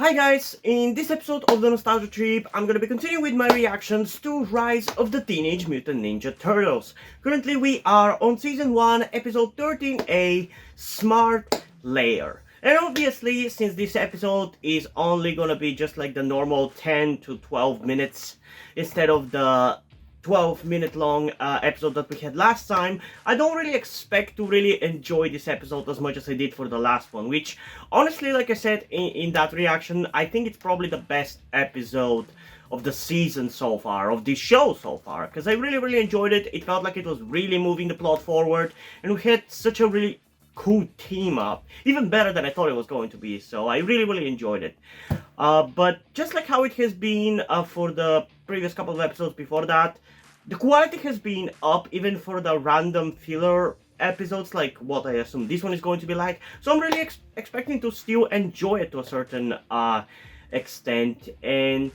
Hi guys, in this episode of the Nostalgia Trip, I'm gonna be continuing with my reactions to Rise of the Teenage Mutant Ninja Turtles. Currently we are on Season 1, Episode 13A, Smart Lair. And obviously, since this episode is only gonna be just like the normal 10 to 12 minutes, instead of the 12-minute long episode that we had last time, I don't really expect to really enjoy this episode as much as I did for the last one, which honestly, like I said in that reaction, I think it's probably the best episode of the season so far, of the show so far, because I really enjoyed it. It felt like it was really moving the plot forward, and we had such a really cool team up, even better than I thought it was going to be, so I really enjoyed it. But just like how it has been for the previous couple of episodes before that, the quality has been up even for the random filler episodes, like what I assume this one is going to be like. So I'm really expecting to still enjoy it to a certain extent, and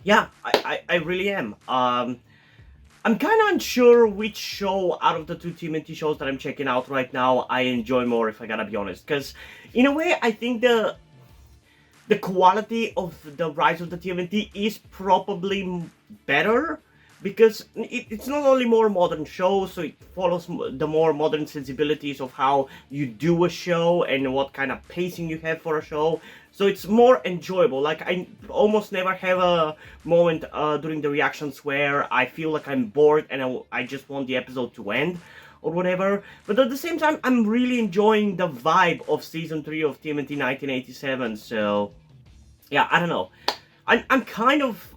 yeah, I really am. I'm kind of unsure which show out of the two TMNT shows that I'm checking out right now I enjoy more, if I gotta be honest. Because in a way, I think the quality of the Rise of the TMNT is probably better, because it's not only more modern show, so it follows the more modern sensibilities of how you do a show and what kind of pacing you have for a show. So it's more enjoyable. Like, I almost never have a moment during the reactions where I feel like I'm bored and I just want the episode to end or whatever. But at the same time, I'm really enjoying the vibe of Season 3 of TMNT 1987, so yeah, I don't know. I'm kind of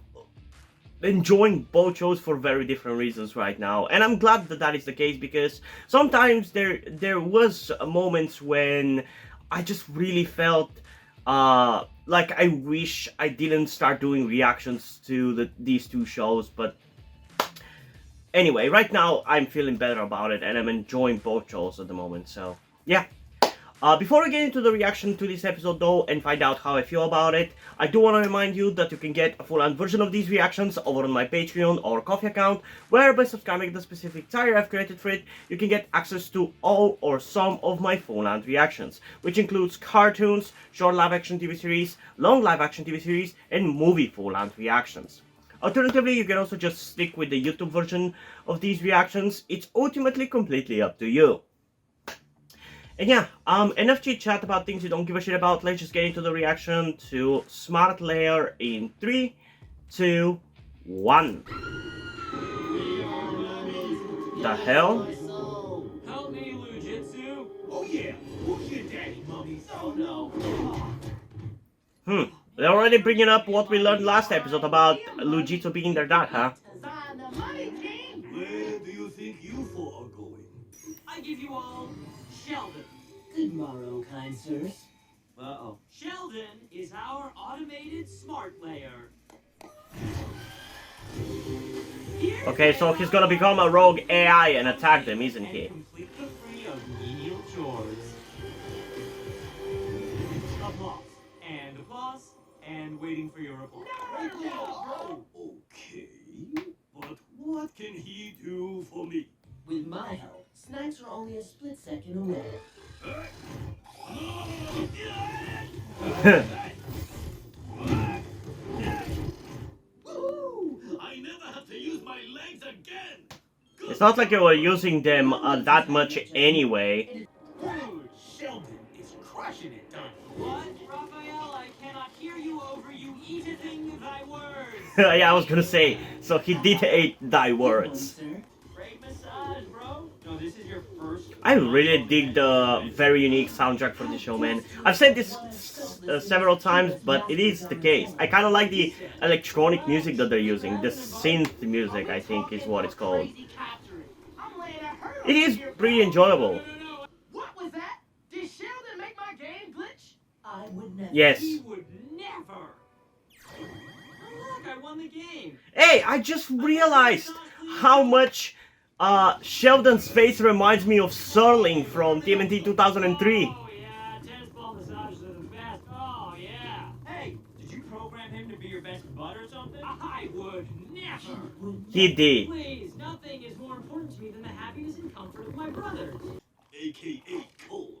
enjoying both shows for very different reasons right now, and I'm glad that that is the case, because sometimes there was moments when I just really felt like I wish I didn't start doing reactions to these two shows. But anyway, right now I'm feeling better about it and I'm enjoying both shows at the moment, so yeah. Before we get into the reaction to this episode though, and find out how I feel about it, I do want to remind you that you can get a full-length version of these reactions over on my Patreon or Ko-fi account, where by subscribing to the specific tier I've created for it, you can get access to all or some of my full-length reactions, which includes cartoons, short live-action TV series, long live-action TV series, and movie full-length reactions. Alternatively, you can also just stick with the YouTube version of these reactions. It's ultimately completely up to you. And yeah, enough chit chat about things you don't give a shit about. Let's just get into the reaction to Smart Lair in 3, 2, 1. The hell? Help me, Lujitsu. Oh yeah, who's your daddy, mummies? Oh no. They're already bringing up what we learned last episode about Lujitsu being their dad, huh? Where do you think you four are going? I give you all Sheldon. Good morrow, kind sirs. Uh-oh. Sheldon is our automated smart layer. Okay, so he's gonna become a rogue AI and attack them, isn't he? Complete the free of menial chores. Applause, and waiting for your report. Okay, but what can he do for me? With my help, snacks are only a split second away. Woo! I never have to use my legs again. It's not like you were using them that much anyway. Dude, Sheldon is crushing it, Donnie. What? Raphael, I cannot hear you over you eating thy words. Yeah, I was gonna say, so he did eat thy words. Great massage, bro. No, this is your first. I really dig the very unique soundtrack for the show, man. I've said this several times, but it is the case. I kind of like the electronic music that they're using. The synth music, I think, is what it's called. It is pretty enjoyable. What was that? Did Sheldon make my game glitch? I would never. Yes. He would never. Look, I won the game. Hey, I just realized how much Sheldon's face reminds me of Serling from TMNT 2003. Oh yeah, tennis ball massages are the best. Oh yeah. Hey, did you program him to be your best bud or something? I would never. He did. Please, nothing is more important to me than the happiness and comfort of my brothers. AKA Cole.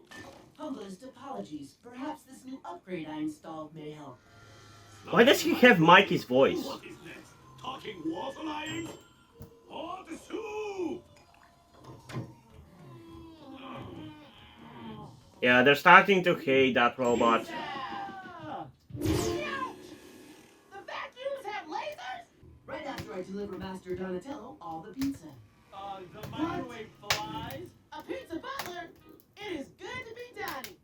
Oh, Humblest apologies. Perhaps this new upgrade I installed may help. Why does he have Mikey's voice? What is next? Talking waffle irons? Hot soup! Yeah, they're starting to hate that robot. The vacuums have lasers? Right after I deliver Master Donatello all the pizza. The microwave flies? A pizza butler? It is good to be Donnie.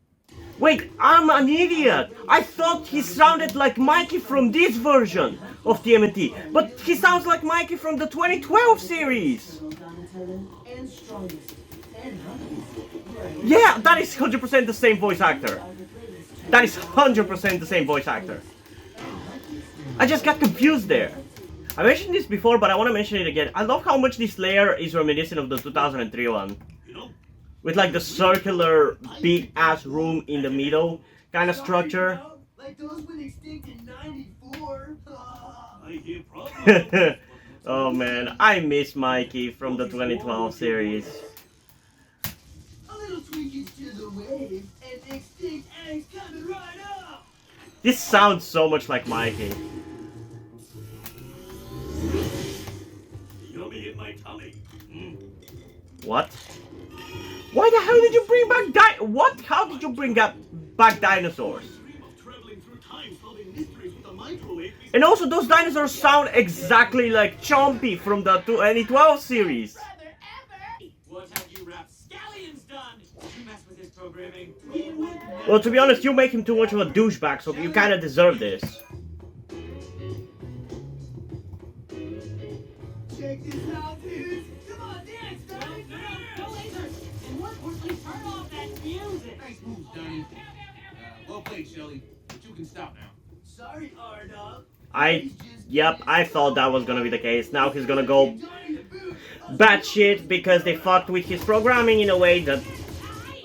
Wait, I'm an idiot! I thought he sounded like Mikey from this version of TMNT, but he sounds like Mikey from the 2012 series! Little Donatello and strongest and hungriest. Yeah, that is 100% the same voice actor. Are the greatest That is 100% the same voice actor. I just got confused there. I mentioned this before, but I want to mention it again. I love how much this layer is reminiscent of the 2003 one. You know, With like the circular big ass room in the middle kind of structure. Like those went extinct in 94. I hear problems. Oh man, I miss Mikey from the 2012 series. A little tweakage to the wave, and extinct eggs coming right up. This sounds so much like Mikey. Yummy in my tummy. What? Why the hell did you bring back what? How did you bring back dinosaurs? Dream of traveling through time, solving mysteries with a microwave. And also those dinosaurs sound exactly like Chompy from the 2012 series. Brother ever. What have you rapscallions done? You mess with his programming. Well, to be honest, you make him too much of a douchebag, so you kind of deserve this. Check this out, dudes. Come on, dance, Donnie. No lasers! And more importantly, turn off that music! Nice moves, Donnie. Well played, Shelly. But you can stop now. Sorry, R-Dog. Yep, I thought that was gonna be the case. Now he's gonna go batshit because they fucked with his programming in a way that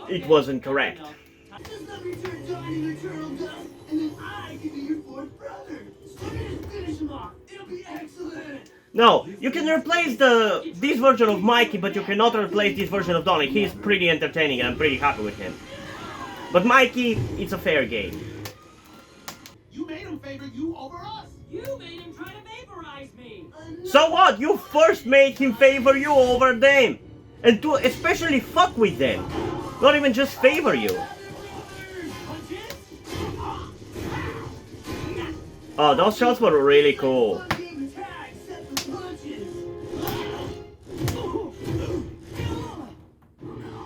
it wasn't correct. Just let me turn Donnie into turtle dust, and then I can be your fourth brother. So let me just finish him off. It'll be excellent. No, you can replace this version of Mikey, but you cannot replace this version of Donnie. He's pretty entertaining and I'm pretty happy with him. But Mikey, it's a fair game. You made him favor you over us. You made him try to vaporize me! So what? You first made him favor you over them. And to especially fuck with them. Not even just favor you. Oh, those shots were really cool. One game attack, set for punches.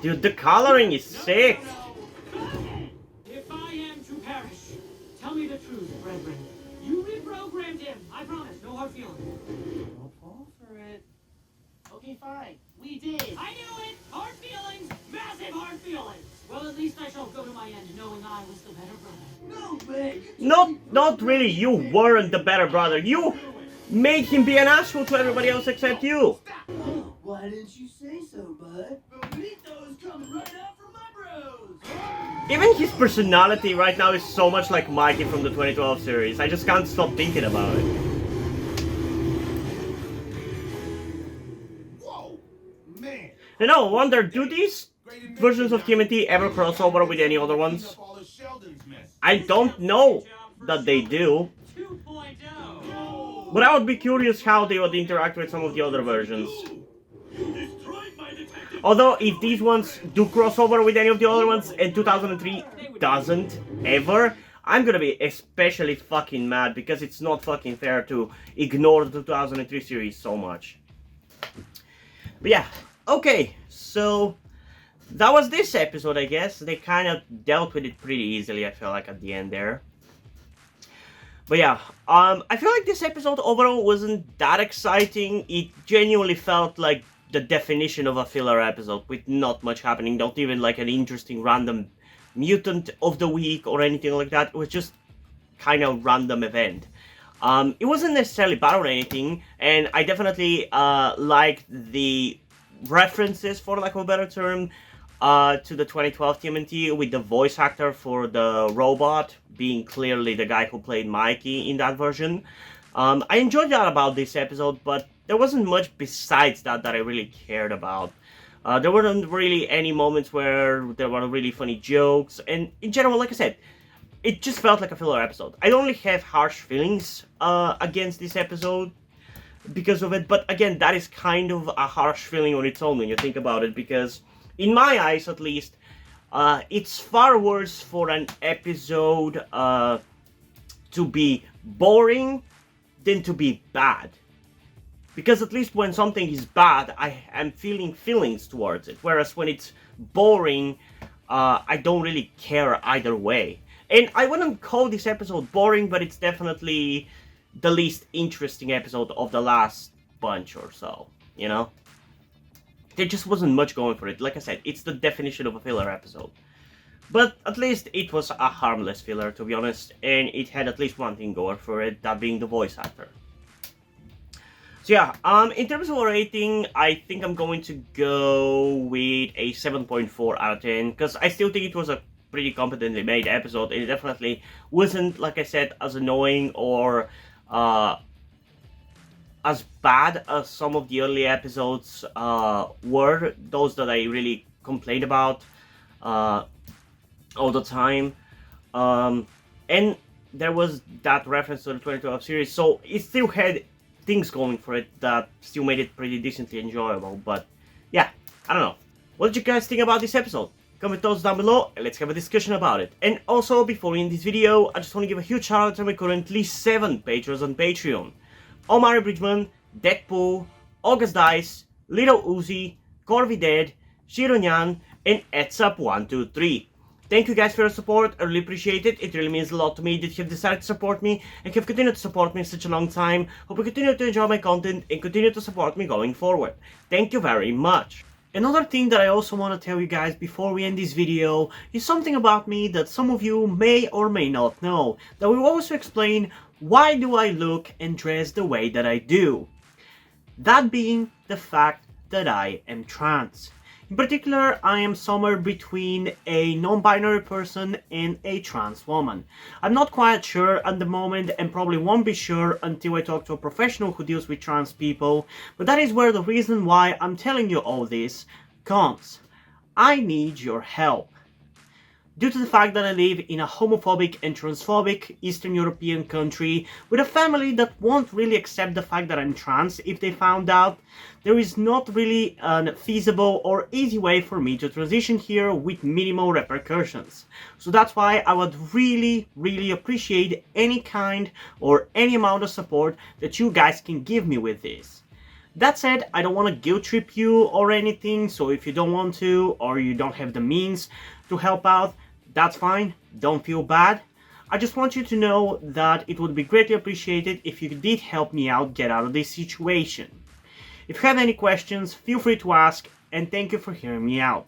Dude, the coloring is sick. If I am to perish, tell me the truth, brethren. You reprogrammed him. I promise, no hard feelings. Don't fall for it. Okay, fine. We did. I knew it! Hard feelings! Massive hard feelings! Well, at least I shall go to my end knowing I was the better brother. No way. Not really. You weren't the better brother. You made him be an asshole to everybody else except you. Why didn't you say so, bud? Bonito is coming right out from my bros. Even his personality right now is so much like Mikey from the 2012 series. I just can't stop thinking about it. Whoa, man. You know, I wonder, do these versions of TMNT ever cross over with any other ones? All of Sheldon's mess. I don't know that they do. 2.0. But I would be curious how they would interact with some of the other versions. You destroyed my detective. Although, if these ones do cross over with any of the other ones, and 2003 doesn't, ever, I'm gonna be especially fucking mad, because it's not fucking fair to ignore the 2003 series so much. But yeah, okay, so that was this episode, I guess. They kind of dealt with it pretty easily, I feel like, at the end there. But yeah, I feel like this episode overall wasn't that exciting. It genuinely felt like the definition of a filler episode with not much happening, not even like an interesting random mutant of the week or anything like that. It was just kind of random event. It wasn't necessarily bad or anything, and I definitely liked the references, for lack of a better term, to the 2012 TMNT, with the voice actor for the robot being clearly the guy who played Mikey in that version. I enjoyed that about this episode, but there wasn't much besides that I really cared about. There weren't really any moments where there were really funny jokes, and in general, like I said, it just felt like a filler episode. I don't really have harsh feelings against this episode because of it, but again, that is kind of a harsh feeling on its own when you think about it, because in my eyes at least, it's far worse for an episode to be boring than to be bad. Because at least when something is bad, I am feeling feelings towards it. Whereas when it's boring, I don't really care either way. And I wouldn't call this episode boring, but it's definitely the least interesting episode of the last bunch or so, you know? There just wasn't much going for it. Like I said, it's the definition of a filler episode. But at least it was a harmless filler, to be honest, and it had at least one thing going for it, that being the voice actor. So yeah, in terms of a rating, I think I'm going to go with a 7.4 out of 10, because I still think it was a pretty competently made episode, and it definitely wasn't, like I said, as annoying or as bad as some of the early episodes were, those that I really complained about all the time. And there was that reference to the 2012 series, so it still had things going for it that still made it pretty decently enjoyable. But yeah, I don't know. What did you guys think about this episode? Comment those down below and let's have a discussion about it. And also, before we end this video, I just want to give a huge shout out to my currently 7 patrons on Patreon: Omari Bridgman, Deadpool, August Dice, Little Uzi, Corby Dead, Shironyan, and Etsap123. Thank you guys for your support, I really appreciate it. It really means a lot to me that you have decided to support me and have continued to support me in such a long time. Hope you continue to enjoy my content and continue to support me going forward. Thank you very much. Another thing that I also want to tell you guys before we end this video is something about me that some of you may or may not know, that will also explain why do I look and dress the way that I do. That being the fact that I am trans. In particular, I am somewhere between a non-binary person and a trans woman. I'm not quite sure at the moment and probably won't be sure until I talk to a professional who deals with trans people, but that is where the reason why I'm telling you all this comes. I need your help. Due to the fact that I live in a homophobic and transphobic Eastern European country with a family that won't really accept the fact that I'm trans if they found out, there is not really a feasible or easy way for me to transition here with minimal repercussions. So that's why I would really appreciate any kind or any amount of support that you guys can give me with this. That said, I don't want to guilt trip you or anything, so if you don't want to or you don't have the means to help out, that's fine, don't feel bad. I just want you to know that it would be greatly appreciated if you did help me out get out of this situation. If you have any questions, feel free to ask, and thank you for hearing me out.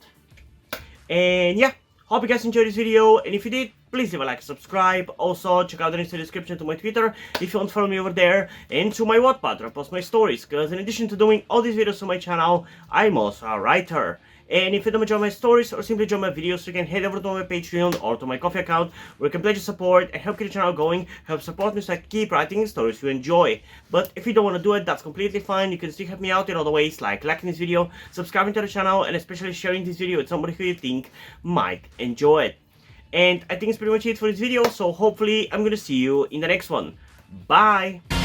And yeah, hope you guys enjoyed this video, and if you did, please leave a like and subscribe. Also, check out the links in the description to my Twitter if you want to follow me over there, and to my Wattpad where I post my stories, because in addition to doing all these videos on my channel, I'm also a writer. And if you don't enjoy my stories or simply enjoy my videos, you can head over to my Patreon or to my Coffee account where you can pledge your support and help keep the channel going, help support me so I can keep writing stories you enjoy. But if you don't want to do it, that's completely fine. You can still help me out in other ways, like liking this video, subscribing to the channel, and especially sharing this video with somebody who you think might enjoy it. And I think it's pretty much it for this video, so hopefully I'm gonna see you in the next one. Bye!